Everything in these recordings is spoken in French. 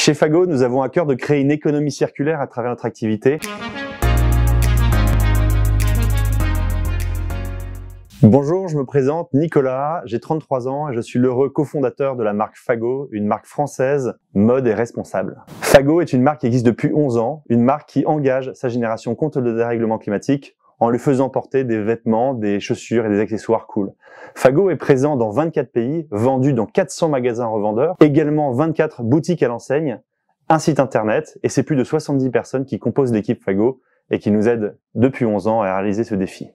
Chez Fago, nous avons à cœur de créer une économie circulaire à travers notre activité. Bonjour, je me présente Nicolas, j'ai 33 ans et je suis l'heureux cofondateur de la marque Fago, une marque française, mode et responsable. Fago est une marque qui existe depuis 11 ans, une marque qui engage sa génération contre le dérèglement climatique en lui faisant porter des vêtements, des chaussures et des accessoires cool. Fago est présent dans 24 pays, vendu dans 400 magasins revendeurs, également 24 boutiques à l'enseigne, un site internet et c'est plus de 70 personnes qui composent l'équipe Fago et qui nous aident depuis 11 ans à réaliser ce défi.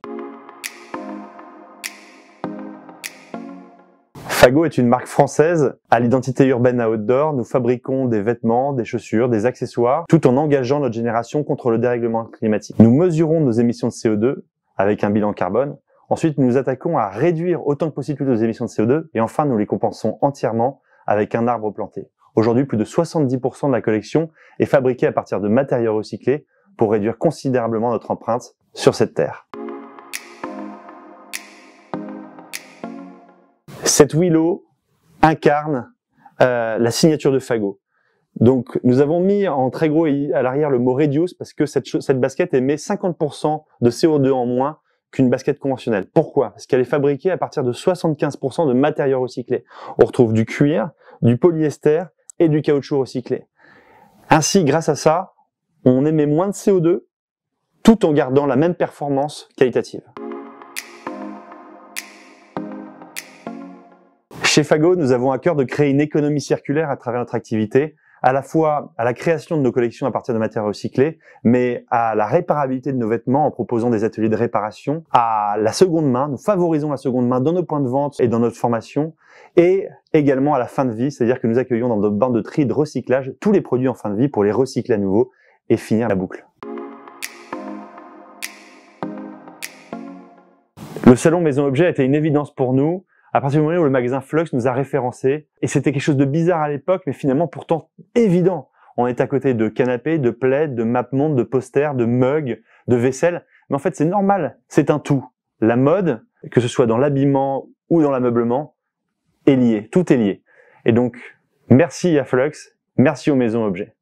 Fago est une marque française à l'identité urbaine à outdoor. Nous fabriquons des vêtements, des chaussures, des accessoires, tout en engageant notre génération contre le dérèglement climatique. Nous mesurons nos émissions de CO2 avec un bilan carbone. Ensuite, nous nous attaquons à réduire autant que possible nos émissions de CO2 et enfin, nous les compensons entièrement avec un arbre planté. Aujourd'hui, plus de 70% de la collection est fabriquée à partir de matériaux recyclés pour réduire considérablement notre empreinte sur cette terre. Cette Willow incarne la signature de Fago. Donc, nous avons mis en très gros à l'arrière le mot Reduce parce que cette basket émet 50% de CO2 en moins qu'une basket conventionnelle. Pourquoi? Parce qu'elle est fabriquée à partir de 75% de matériaux recyclés. On retrouve du cuir, du polyester et du caoutchouc recyclé. Ainsi, grâce à ça, on émet moins de CO2 tout en gardant la même performance qualitative. Chez Fago, nous avons à cœur de créer une économie circulaire à travers notre activité, à la fois à la création de nos collections à partir de matériaux recyclés, mais à la réparabilité de nos vêtements en proposant des ateliers de réparation, à la seconde main, nous favorisons la seconde main dans nos points de vente et dans notre formation, et également à la fin de vie, c'est-à-dire que nous accueillons dans nos bancs de tri et de recyclage tous les produits en fin de vie pour les recycler à nouveau et finir la boucle. Le salon Maison Objet a été une évidence pour nous, à partir du moment où le magasin Flux nous a référencés, et c'était quelque chose de bizarre à l'époque, mais finalement pourtant évident. On est à côté de canapés, de plaids, de mapmondes, de posters, de mugs, de vaisselle, mais en fait c'est normal, c'est un tout. La mode, que ce soit dans l'habillement ou dans l'ameublement, est liée, tout est lié. Et donc, merci à Flux, merci aux Maisons Objets.